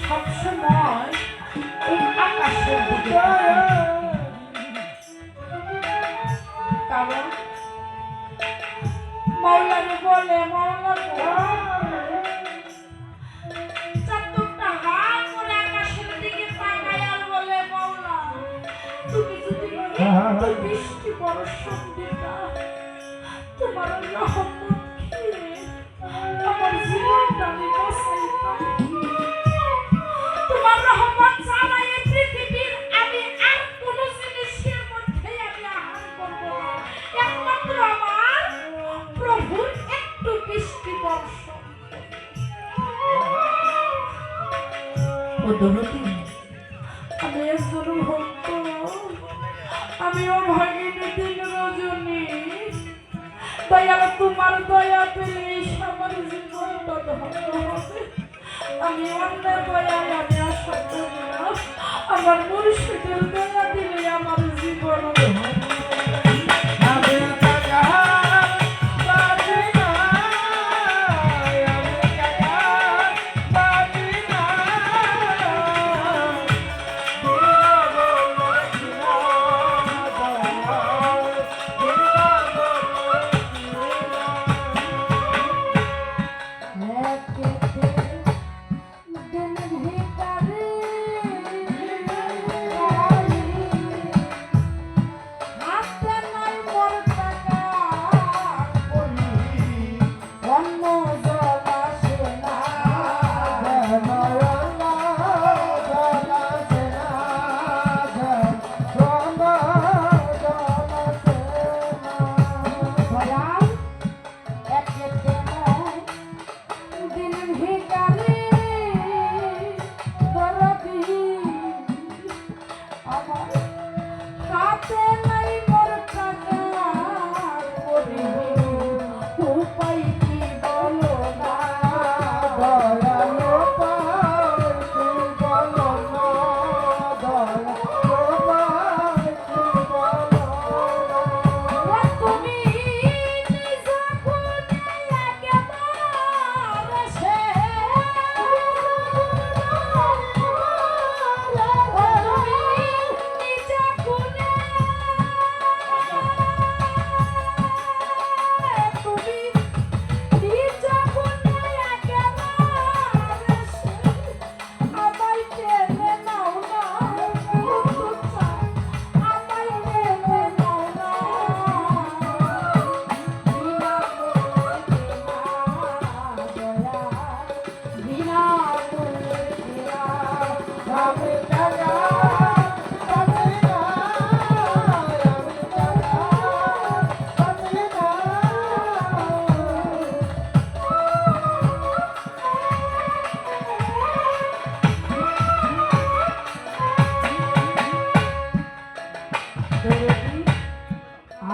সবসময় এই আকাশের দিকে কারণ মাওলারে বলে মাওলা চাঁদটা হাত করে আকাশের দিকে তাকায় আর বলে মাওলা তুমি যদি একটু বৃষ্টি বর্ষণ দিতা তোমার রহমত খেয়ে আমার জীবনটা আমি বাঁচাইতাম। তোমার রহমত ছাড়া এই পৃথিবীর আমি আর কোনো জিনিসের মধ্যে আমি আহার করব না, একমাত্র আমার প্রভুর একটু বৃষ্টি বর্ষণ। ও দরদি, আমি একজন ভক্ত, আমিও ভাগিনী দিন রজনী। দয়াল তোমার দয়া পেলে আমার জীবনটা ধন্য হবে। আমি অন্যের দয়ায় আমি আশা করি না, আমার মুর্শিদের দয়া দিলে আমার জীবন ধন্য।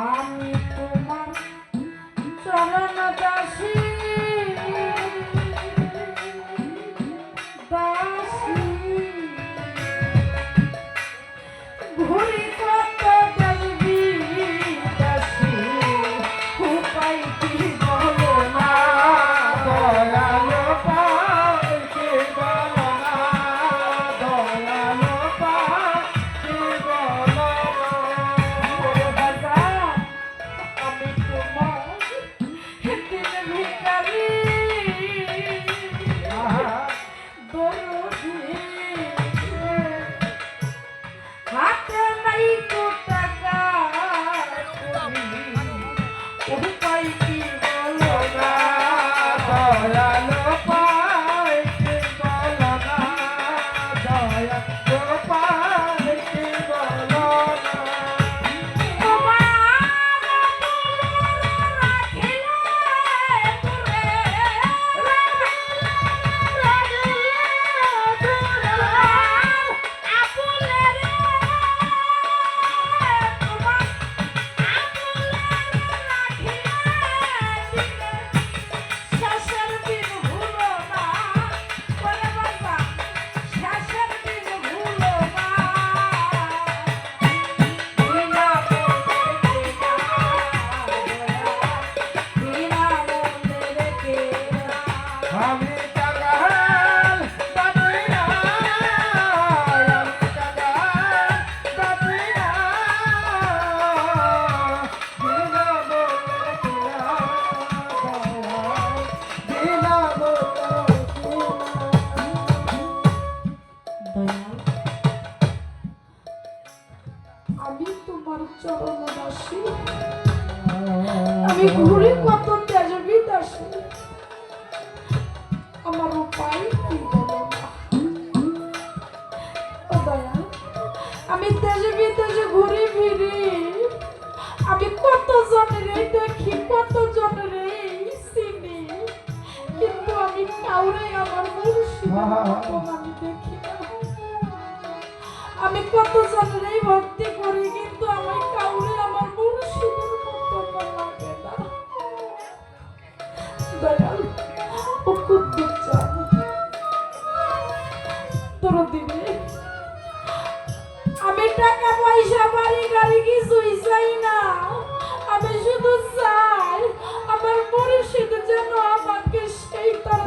আমি তোমার চরণ দাসী দাসী, ঘুরি কত দেবী দাসী, উপায় কি বলো না দয়াল, উপায় কি বলো না দয়াল, উপায় কি বলো না। আমি তোমার দিন ভিখারি দরদি, হাতে নাই তো টাকা, উপায় কি বলো না দয়াল, উপায় কি বলো না দয়াল, উপায় কি বলো না। আমি তোমার চরণ দাসী, আমি ঘুরি কত তেজবি দাসী, আমার উপায় কি বলো না ও দয়াল। আমি তেজবি তেজে ঘুরি ফিরি, আমি কত জনের দেখি, কত জনের চিনি, কিন্তু আমি কাউরে আমার মুর্শিদের মতন আমি দেখি না। আমি কত জনেরই ভক্তি করি কিন্তু আমার কাউরে আমার মুর্শিদের মতো লাগে না দয়াল ও কুদ্দুস চান তোর দিবে আমি টাকা পয়সা বাড়ি গাড়ি কিছুই চাই না আমি শুধু চাই আমার মুর্শিদ যেন আমাকে সেই তার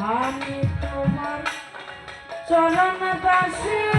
আমি তোমার চরণ দাসী